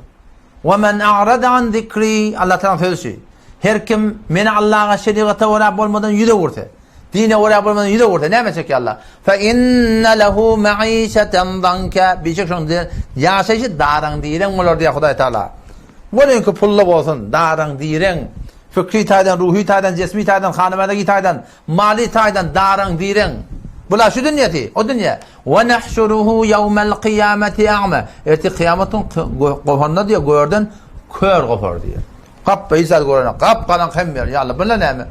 وَمَنْ اَعْرَدَ عَنْ ذِكْرِ Allah'tan sözü. Her kim beni Allah'a şeriata oraya bulmadan yüze vurdu. Dine oraya bulmadan yüze vurdu. Ne yapacak ki Allah? فَاِنَّ لَهُ مَعِيشَةً ضَنْكَ bir şey şunu diyor. Yaşayışı dağdan diyen olur diye Huday Teala. Bunun ki pullu olsun. Dağdan diyen. Fikri taydan, ruhi taydan, cismi taydan, hanımedeki taydan, mali taydan, dağdan diyen. Bula şu dünyati, o dünya. وَنَحْشُرُهُ يَوْمَ الْقِيَامَةِ اَعْمَ Erti kıyametin kofanına diyor, gördün, kör kopar diyor. Kap beyzat görene, kap kalan kemmer. Ya Allah, bunlar ne mi?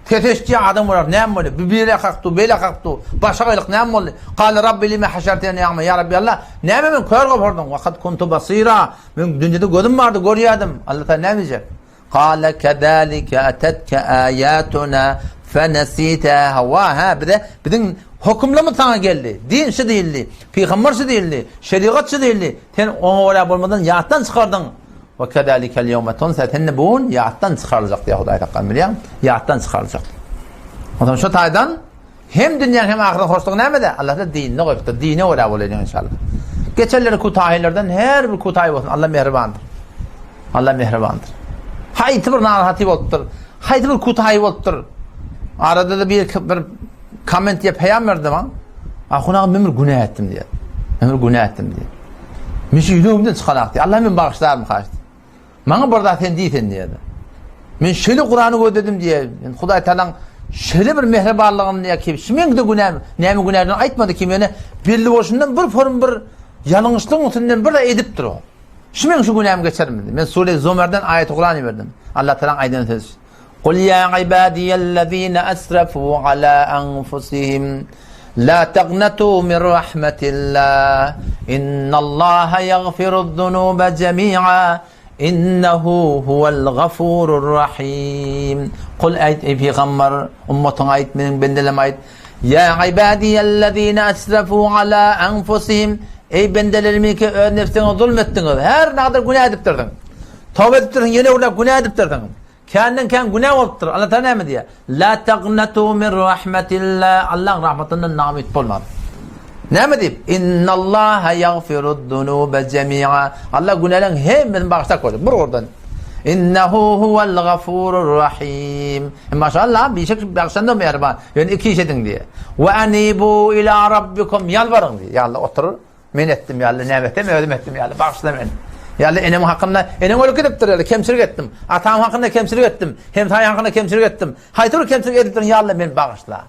Teteşçi adam var, ne mi? Birbirine kalktı, böyle kalktı, başka aylık ne mi oldu? Kâle Rabbi lime haşerteni e'me. Ya Rabbi Allah, ne mi ben kör kopardın? Vakat kuntu basira. Ben dünyada gözüm vardı, görüyordum. Allah Teala ne diyecek? Kâle kedâlike etetke âyâtuna fenesîteha. Vâhâ, bizim hükümle mi sana geldi? Din şu değildi, peygamber şu değildi, şeriat şu değildi. Sen onu oraya bulmadan yağdan çıkardın. Ve kedâlikel yevme tunsa tennebûn yağdan çıkarılacak diye Huday Teala biliyor. Yağdan çıkarılacak. O zaman şu taydan hem dünya hem ahiret hoşluğu ne mi de? Allah da dinini koyup dini oraya bulacak inşallah. Geçerleri kutahilerden her bir kutahi olsun. Allah mehribandır. Allah mehribandır. Hayti bir narahatı oldur. Hayti bir kutahi oldur. Arada da bir comment diye peyam verdim ha. Akuna ben bir günah ettim diye. Ben bir günah ettim diye. Mişi yüzümden çıkarak diye. Allah ben bağışlarım kaçtı. Bana burada sen değilsin diye. Ben şöyle Kur'an'ı ödedim diye. Huday Teala'nın şöyle bir mehribarlığını diye ki. Şimen de günah, neymi günahını aytmadı kim yani. Birli boşundan bir form bir yanlışlığın üstünden bir de edip duruyor. Şimen şu günahımı geçerim dedi. Ben Sure-i Zümer'den ayet-i Kur'an'ı verdim. Allah Teala'nın ayetini söz. قُلْ يَا عِبَادِيَ الَّذ۪ينَ أَسْرَفُوا عَلَى أَنفُسِهِمْ لَا تَقْنَتُوا مِنْ رَحْمَةِ اللّٰهِ اِنَّ اللّٰهَ يَغْفِرُ الذُّنُوبَ جَمِيعًا اِنَّهُ هُوَ الْغَفُورُ الرَّحِيمُ Kul ayet ey peygamber ummetine ait benim bendeleme ait ya ibadiyellezine esrafu ala enfusihim ey bendelerimi ki nefsine zulmettiniz her ne kadar günah edip durdun tövbe edip durdun yine orada günah edip durdun kendinden günah oluptur Allah Teala ne diyor la taqnatu min rahmetillah Allah rahmetinden namit olmaz ne mi deyip innallaha yaghfirud dunuba cemi'a Allah günahların hepsini bağışlar koydu bur oradan İnnehu huvel gafurur rahim. Maşallah bir şey bağışlandı mı yarban? Yani iki iş edin diye. Ve enibu ila rabbikum yalvarın diye. Ya Allah oturur. Men ettim ya Allah nimetim ödüm ettim ya Allah bağışla beni. Ya Allah enem hakkımda enem öyle gidiptir ya kemçilik ettim. Atam hakkında kemçilik ettim. Hem tay hakkında kemçilik ettim. Haytur kemçilik ediptir ya Allah beni bağışla.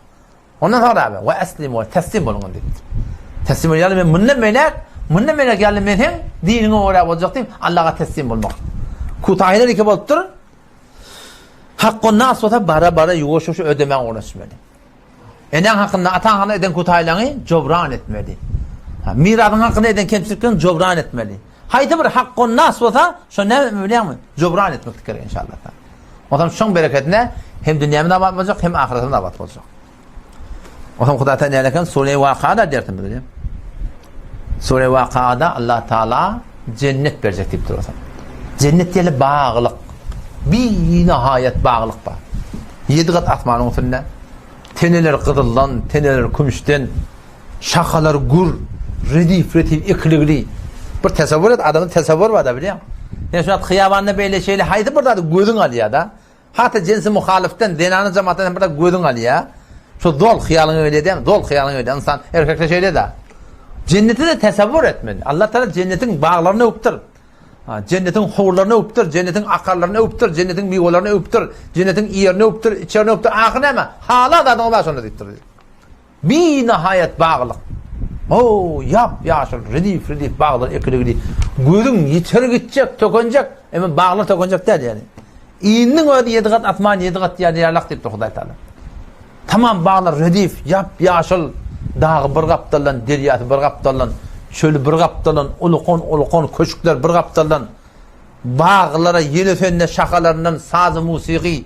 Ondan sonra abi ve eslimu teslim olun dedi. Teslim olun ya Allah ben bundan menek ya Allah ben hem dinine oraya olacaktım. Allah'a teslim olmak. Kutahiler iki boluptur. Hakkın nas olsa bara yugoşuşu ödemen uğraşmalı. Enen hakkında atan hakkında eden kutahilerini cobran etmeli. Miradın hakkında eden kemçiliklerini cobran etmeli. Haydi bir hakkın nas olsa şu ne biliyor musun? Cobran etmek gerekir inşallah. O zaman şun bereketine hem dünyamda abat olacak hem ahiretimde abat olacak. O zaman Kuday Teala Sure-i Vakıa'da dertim biliyor. Sure-i Vakıa'da Allah Teala cennet verecek deyip duruyor. Cennet diye bağlılık. Bir nihayet bağlılık var. 7 kat atmanın üstünde. Teneler kızıldan, teneler kümüşten, şakalar gur, redif, ikligli. Bir tesavvur et, adamın tesavvur var da biliyor musun? Yani şu an kıyavanla böyle şeyle haydi burada gözün alıyor da. Hatta cinsi muhaliften, denanın cemaatinden burada gözün alıyor. Şu dol hıyalını öyle değil mi? Dol hıyalını öyle. İnsan erkekle şeyle de. Cenneti de tesavvur etmeli. Allah Teala cennetin bağlarını öptür. Cennetin hurlarını öptür, cennetin akarlarını öptür, cennetin meyvelerini öptür, cennetin yerini öptür, içerini öptür, ahine mi? Hala da adamı başına deyiptir. Bir nihayet bağlılık. O yap yaşıl redif bağlar ekili gözün yeter gidecek tökünecek ama bağlar tökünecek der yani. İyinin öyle 7 kat atman 7 kat yarlak deyip Huday Taala. Tamam bağlar redif yap yaşıl dağı bir kaptalan deryatı bir kaptalan çölü bir kaptalan ulukon köşkler bir kaptalan bağlara yelefenle şakalarından sazı musiki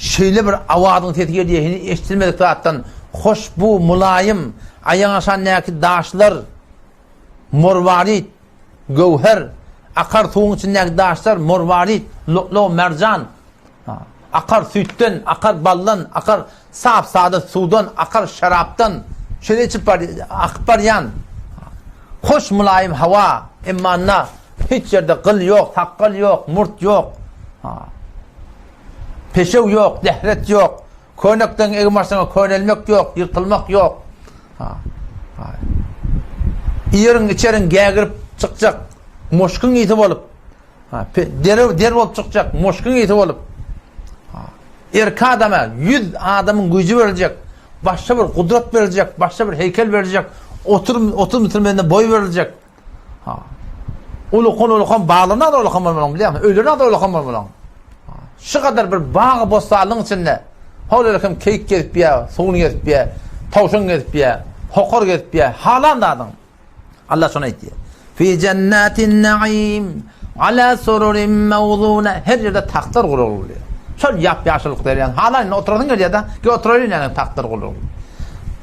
şöyle bir avadın tetkiye diye eşitilmedik taattan hoş bu mulayim ayağın aşağındaki daşlar morvarit gövher akar tuğun içindeki daşlar morvarit lo mercan akar sütten akar ballan akar saf sade sudan akar şaraptan şöyle çıpar akbar yan hoş mulayim hava immanna hiç yerde kıl yok takkal yok murt yok peşev yok dehret yok koynaktan egmarsana koynelmek yok yırtılmak yok yerin içerin gagirip çıkacak moşkun yitip olup der olup çıkacak moşkun yitip olup erka adama 100 adamın gücü verilecek başka bir kudret verilecek başka bir heykel verilecek otur bitirmeden boy verilecek ulukon bağlarına da ulukon olmalı biliyor musun? Ölürüne de ulukon olmalı. Şu kadar bir bağ bostalığın içinde hawlalakim keyik gelip ya, soğunu gelip ya, tavşan gelip ya, hokor gelip ya, halan da adam. Allah sana etti. Fi cennetin naim ala sururin mevzuna her yerde tahtlar kurulur. Şöyle yap yaşlılık der yani. Halan oturduğun geliyor da ki oturayım yani tahtlar kurulur.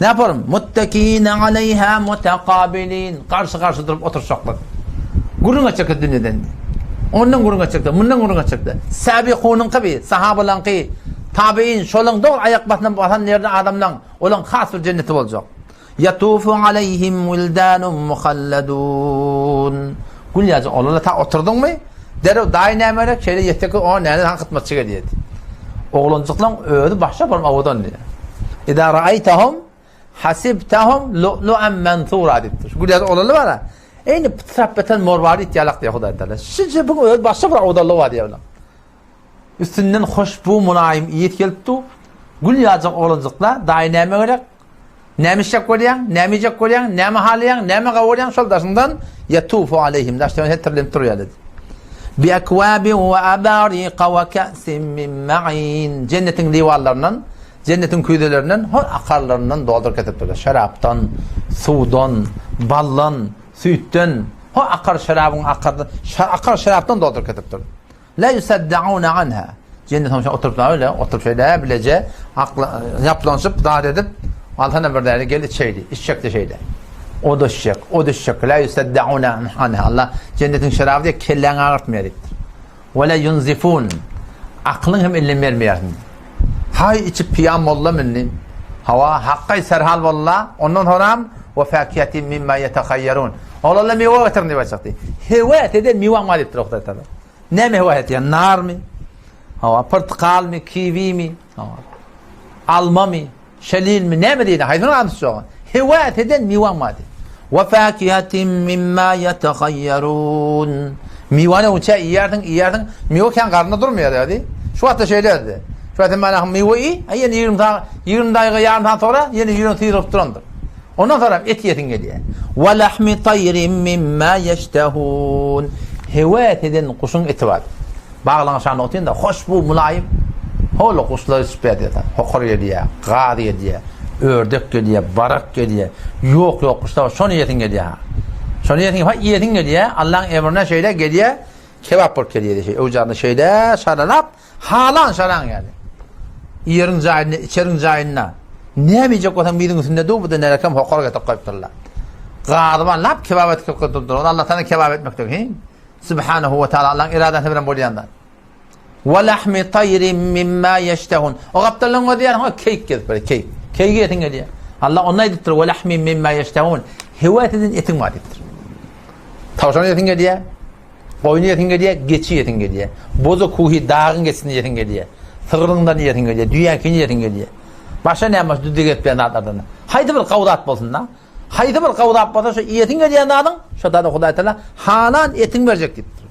Ne yaparım? Muttakine aleyha mutakabilin. Karşı durup oturacaklar. Gurunga çıktı dünyadan. Ondan gurunga çıktı, bundan gurunga çıktı. Sabiqunun gibi, sahabalan ki, tabi'in, şolun doğru ayak basından basan nereden adamdan, olan khas bir cenneti olacak. Yatufu aleyhim vildanun mukhalladun. Gül yazı, onlarla ta oturdun mu? Derev dahi nemerek şeyle yetti ki, o neyden hankıtması çıkar diyeti. Oğluncuklan öğüdü başla varım avudan diye. İdâ ra'aytahum, hasibtahum lu'lu'en menthura diptir. Gül yazı, onlarla var ha. Eyni pıtrabbeten morvarit yalak diye Huday Teala. Sizce bu öyle başka bir avdalı var diye. Üstünden hoş bu mulayim iyit gelipti. Gül yazık oluncukla dahi neme gerek. Nemişecek koruyan, nemeyecek koruyan, neme halayan, neme kavurayan şoldasından yatufu aleyhim. Daştığını hetirlenip duruyor dedi. Bi ekvâbi ve abâriqa ve ka'sim min ma'in. Cennetin divarlarından, cennetin küydelerinden, hor akarlarından doldur ketiptirler. Şaraptan, sudan, ballan, sütten, o akar şarabın akar şaraptan doldur ketiptir. La yusaddaun anha. Cennet homşa oturup öyle oturup şeyde bilece yaplanıp davet edip altına bir değerli geldi içeydi. İçecek de şeyde. O da içecek. La yusaddaun anha. Allah cennetin şarabı diye kellen ağırtmayacakdır. Ve la yunzifun. Aklın hem elin vermiyor. Hay içip piyam molla minni. Hava hakkı serhal valla. Ondan sonra ve fakiyetin mimma yetekayyarun. Allah meyve getirin diye başladı. Hevet eden meyve mal ettir Huday Teala. Ne meyve etiyor? Nar mı? Portakal mı? Kivi mi? Alma mı? Şelil mi? Ne mi diye? Hayvanın adı şu. Hevet eden meyve mal. Ve fakiyetin mimma yetekayyarun. Meyve ne uçağı iyerdin. Meyve kendi karnında durmuyor dedi. Şu hatta şeylerdi. Şu hatta bana meyve iyi. Yeni 20 dakika yarım sonra yeni 20 tıyırıp durandır. Ondan sonra et yetin geliyor. Ve lahmi tayrin mimma yeştehun. Hevet eden kuşun eti var. Bağlan aşağına oturuyor da hoş bu mulayim. Holo kuşları süper diye. Hokor geliyor, gâr geliyor, ördek geliyor, barak geliyor. Yok kuşlar var. Şunu yetin geliyor. Şunu yetin geliyor. Allah'ın emrine şeyle geliyor. Kebap bol geliyor. Ocağında şeyle şaralap. Halan şaran yani. Yerin cahilini, içerin cahilini. Ne yapacak o zaman midin üstünde dur bu da ne rakam hokor getirip koyupturlar. Gârıban lap kebap etip koyupturlar. Allah sana kebap etmek diyor. Subhanahu ve Teala Allah'ın iradesini bilen buluyandan. Ve lahmi tayrin mimma yeştehun. O kaptalın o diyen o keyik gelip böyle keyik. Keyik yetin geliyor. Allah ona ediptir. Ve lahmi mimma yeştehun. Hevet edin etin var ediptir. Tavşan yetin geliyor. Koyunu yetin geliyor. Geçi yetin geliyor. Bozu kuhi dağın geçsini yetin geliyor. Sığırından yetin geliyor. Dünyakini yetin geliyor. Başka ne yapmış düdük etmeyen adlarını. Haydi bir kavdat bolsun da. Haydi bir kavdat bolsa şu etin geliyen adın. Şu da Huday Teala halan etin verecek deyiptir.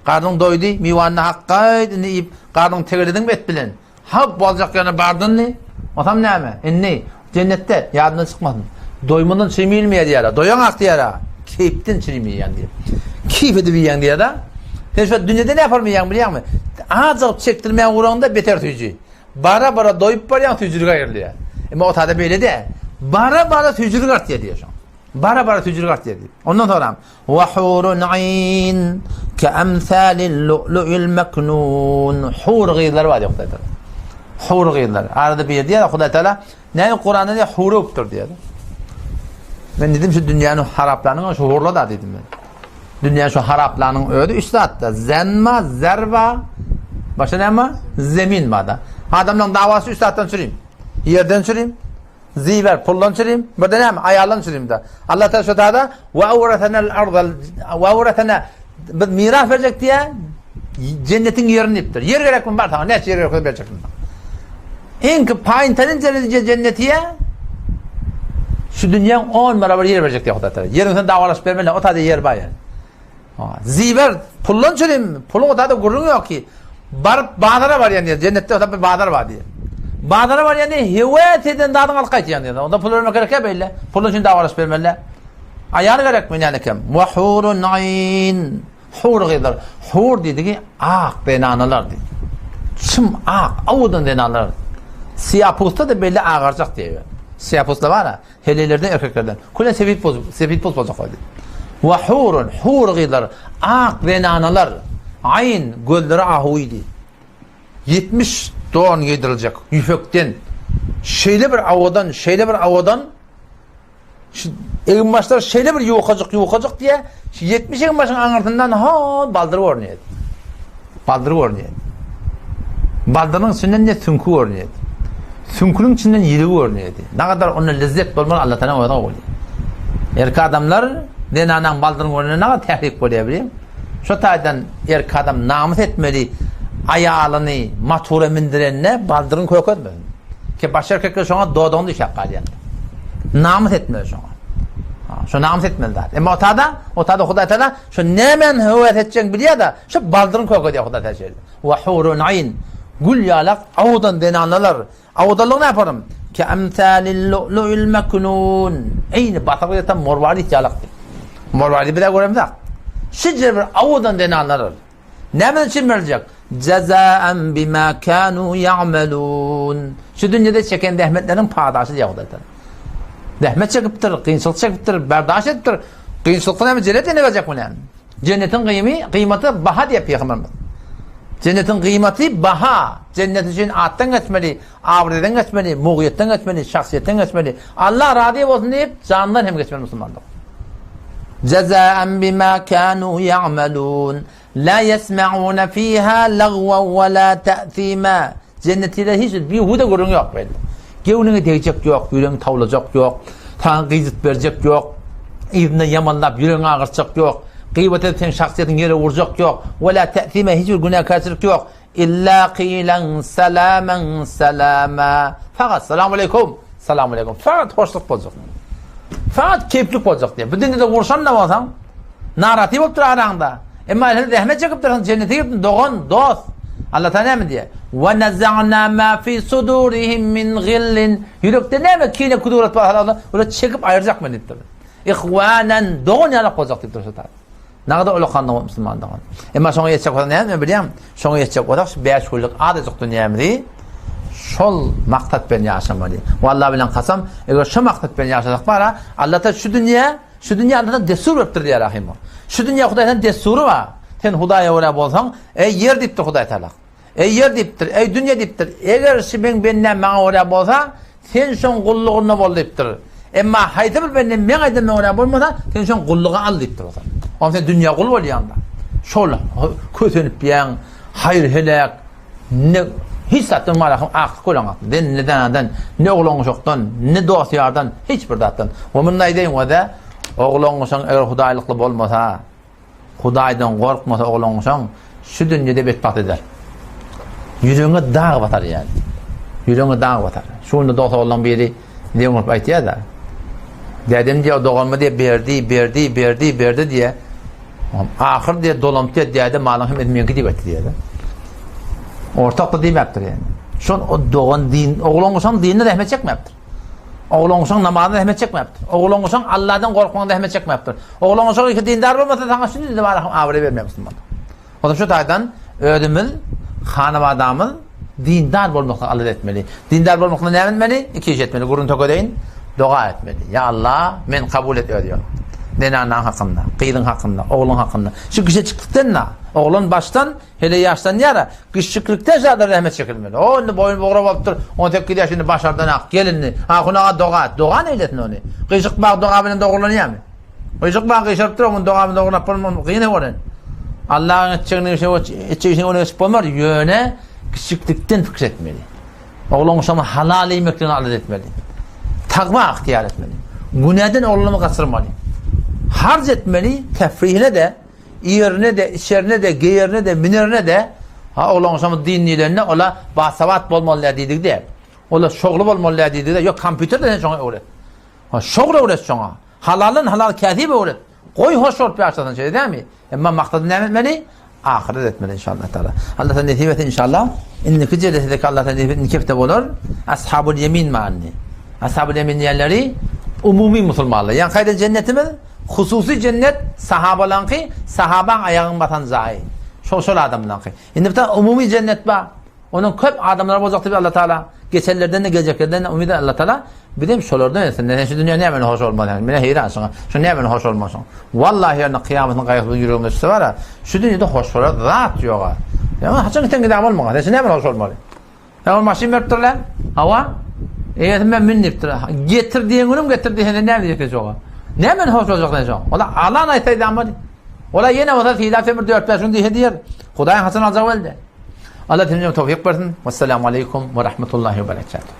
Karnın doydu, mivanını hakkaydı, yiyip karnın tegeledin mi et bilin. Hak bolacak yana bardın ne? Otam ne mi? Ne? Cennette yadından çıkmadın. Doymundan çiğmilmeye diye. Doyan ak diye. Keyiften çiğmeyen diye. Keyif edip yiyen diye da. Sen şu dünyada ne yapar mı yiyen biliyor musun? Azıcık çektirmeyen uğrağında beter tüyücü. Bara doyup var ya tüyücülük ayırılıyor. Ama o tadı böyle de. Bara tüyücülük artıyor diyor şu an. Bara tüyücülük artıyor diyor. Ondan sonra وَحُورٌ عَيْنٌ كَأَمْثَالِ اللُّؤْلُؤِ الْمَكْنُونَ Hur gıyırları var ya Huday Teala. Hur gıyırları. Arada bir diye de Huday Teala ne Kur'an'da ne huru yoktur diyor. Ben dedim şu dünyanın haraplarının şu hurla da dedim ben. Dünyanın şu haraplarının ödü üstatta zenma, zerva başka ne ama? Zemin var da. Adamların davası üstattan süreyim. Yerden süreyim. Ziver, pullan süreyim. Burada ne ama? Ayarlan süreyim da. Allah Teala şu da وَاَوْرَثَنَا miras verecek diye cennetin yerini iptir. Yer gerek mi var? Tamam. Ne yer gerek mi verecek mi? İnki payintenin cennetiye şu dünyanın 10 beraber yer verecek diye Huday Teala. Yerin sen davalaş vermeli. O tadı yer var yani. Ziver, pullan süreyim. Pulun o tadı gururun yok ki. Bağdara var yani. Cennette o tadı bir bağdara var diye. Bağdara var yani. Hivet eden dağdan alkayt yani. Onda pul vermek gerek ya belli. Pulun için davalaş vermeli. Ayarı gerek mi yani kem? وَحُورٌ عَيْنٌ Hur gıylar. Hur dedi ki ak denanalar dedi. Çım ak. Avudan denanalar. Siyah posta da belli ağaracak diye. Siyah posta var ha. Helelerden erkeklerden. Kulen sepit post olacak dedi. وَحُورٌ Hur gıylar. Ak denanalar. Ayn gözleri ahuydu. 70 doğan yedirilecek. Yüfekten. Şeyle bir avadan evin başları şeyle bir yuvakacak diye 70 evin başının anartından baldırı görünüyor. Baldırının içinden de tünkü görünüyor. Tünkünün içinden yeri görünüyor. Ne kadar ona lezzet olmalı Allah Teala orada oluyor. Erkek adamlar denanan baldırın görünüyor ne kadar tehlik oluyor bileyim. Şu taydan erkek adam namus etmeli ayağını matura mindirenine baldırın koyuk etmeli. Ki baş erkekler şuna doğduğunda iş yapar yani. Namus etmeli şuna. Şu namus etmeli daha. Ama o tada Huday Teala şu nemen hüvvet edeceksin biliyor da şu baldırın koyuk ediyor Huday Teala şöyle. وَحُورٌ عَيْنٌ Gül yalak avudan denanlar. Avudalık ne yaparım? كَاَمْثَالِ اللُّؤْلُؤِ الْمَكْنُونَ Aynı bataklıkta tam morvali yalaktır. Morvali bir de göremez. Şicre bir avudan denanlar. Nemen için verecek? Cezaen bima kanu ya'melun. Şu dünyada çeken dehmetlerin padaşı diye Huday Teala. Dehmet çekiptir, kıyınçılık çekiptir, berdaş ettir. Kıyınçılıktan hemen cennete ne verecek bu ne? Cennetin kıymeti baha diye Peygamberimiz. Cennetin kıymeti baha. Cennet için attan geçmeli, avreden geçmeli, muğiyetten geçmeli, şahsiyetten geçmeli. Allah razı olsun deyip canından hem geçmeli Müslümanlar. Cezaen bima kanu ya'melun. La yesma'una fiha lagwan ve la ta'thima. Cennetiyle hiç bir huda görün yok belli. Gevnine değecek yok, yüreğini tavlayacak yok, tan gıyzıt verecek yok, evine yamanlap yüreğini ağıracak yok, gıybet eden şahsiyetin yere vuracak yok, ve la ta'thime hiçbir günah karşılık yok. İlla kıylen selamen selama. Fakat selamun aleyküm, selamun aleyküm. Fakat hoşluk olacak. Fakat keyiflik olacak diye. Bütün de vursan ne varsan, naratif oluptur aranda. Ama elinde rahmet çekip dursun, cennete gittin, doğan, dost. Allah Teala ne diye? وَنَزَعْنَا مَا فِي صُدُورِهِمْ مِنْ غِلٍّ Yürekte ne mi? Kine kuduret var Allah. Öyle çekip ayıracak mı deyip durur. İhvanen doğun yana koyacak deyip durur. Ne kadar öyle kanlı Müslümanlar. Ama sonra yetecek olan ne mi bileyim? Sonra yetecek olan 5 yıllık adacık dünyamızı şol maktat ben yaşamalı. Vallahi bilen kasam eğer şu maktat ben yaşasak var Allah da şu dünya Allah'tan destur yaptır diye rahim o. Şu dünya Huday'dan desturu var. Sen Huday'a öyle bolsan yer deyiptir Huday Teala. Yer deyiptir, dünya deyiptir. Eğer sen benden bana öyle bolsa sen son kulluğuna bol deyiptir. Ama haydi benden ben aydan öyle bolmasa sen son kulluğu al deyiptir o zaman. Ama sen dünya kulu ol yanında. Şöyle kötünüp yan hayır helak ne hiç satın malakım aklı kolan neden ne oğlan çoktan ne dosyardan hiçbir dattan. O bunun neydeyin o da oğlan sen eğer Hudaylıklı bolmasa Hudaydan korkmasa oğlan sen şu dünyada betbat eder. Yüreğine dağ batar yani. Yüreğine dağ batar. Şunu dost olan biri diye onu aytıyor da. Dedim diye doğalma diye verdi diye. Ahir diye dolamtı diye de malum hem etmeyen ki diye diye. Ortak da demektir yani. Şun o doğan din oğlan olsan dinine rahmet çekmektir. Oğlun uşan namazdan rahmet çekmeyaptır. Oğlun uşan Allah'dan korkmanda rahmet çekmeyaptır. Oğlun uşan iki dindar olmasa sana şunu de var avre vermeye Müslüman. O da şu taydan ödümüz, hanım adamız dindar olmakla Allah etmeli. Dindar olmakla ne etmeli? İki iş etmeli. Kurun tokadeyin dua etmeli. Ya Allah men kabul et diyor. Nenanan hakkında, kıydın hakkında, oğlun hakkında. Şu kişi çıktıktan da oğlun baştan hele yaştan yara kış çıktıktan zaten rahmet çekilmeli. O onu boyun boğra yaptır. 18 yaşında başardan ak gelinni. Ha kuna doğa neyletin onu. Kışık bak doğa bilen doğrulanıyor mu? Kışık bak kışırtır onun doğa bilen doğrulanıp kıyın onun. Allah'ın içeceğini onu yapamar. Yöne küçüklükten fikretmeli. Oğlun uşama halal yemeklerini alet etmeli. Takva ihtiyar etmeli. Günahdan oğlumu kaçırmalı. Harc etmeli, tefrihine de, yerine de, içerine de, giyerine de, minerine de, oğlun uşamın dinlilerine, ola basavat olmalı dedik de, ola şoğlu olmalı dedik de, yok kompüter de sana öğret. Şoğlu öğret sana. Halalın halal kâzibi öğret. Koy hoş olup bir açıdan şey değil mi? Ama maktadı ne etmeli? Ahiret etmeli inşallah. Allah'tan nesip et inşallah. İnneki cedetedeki Allah'tan nesip et nikefte olur. Ashab-ül yemin ma'anni. Ashab-ül yemin yerleri umumi musulmanlar. Yani kayda cennetimiz hususi cennet sahabalanki sahaban ayağın batan zayi. Şol adamlanki. Şimdi bir tane umumi cennet var. Onun köp adamlar bozaktı bir Allah Teala. Geçerlerden de geleceklerden de umide Allah Teala. Bir de şolardan etsin. Neden şu dünya ne hemen hoş olmaz. Bana heyran sana. Şu ne hemen hoş olmaz. Vallahi yarın kıyametin kayıklı yüreğimde şu var ha. Şu dünyada hoş olur. Rahat yok ha. Ya haçan giden gidelim olmaz. Ne hemen hoş olmalı. Ya o maşin vertirler. Hava. Ben minniptir. Getirdiğin günüm getirdiğin ne diyecek o? Ne hemen hoş olacak ne o? Ola Allah'ın ayetaydı ama. Ola yine o da hilaf emir 4-5 gün diye hediyer. Kudayın hasan alacak elde. Allah dinleyeceğim tevfik versin. Vesselamu aleyküm ve rahmetullahi ve berekatuhu.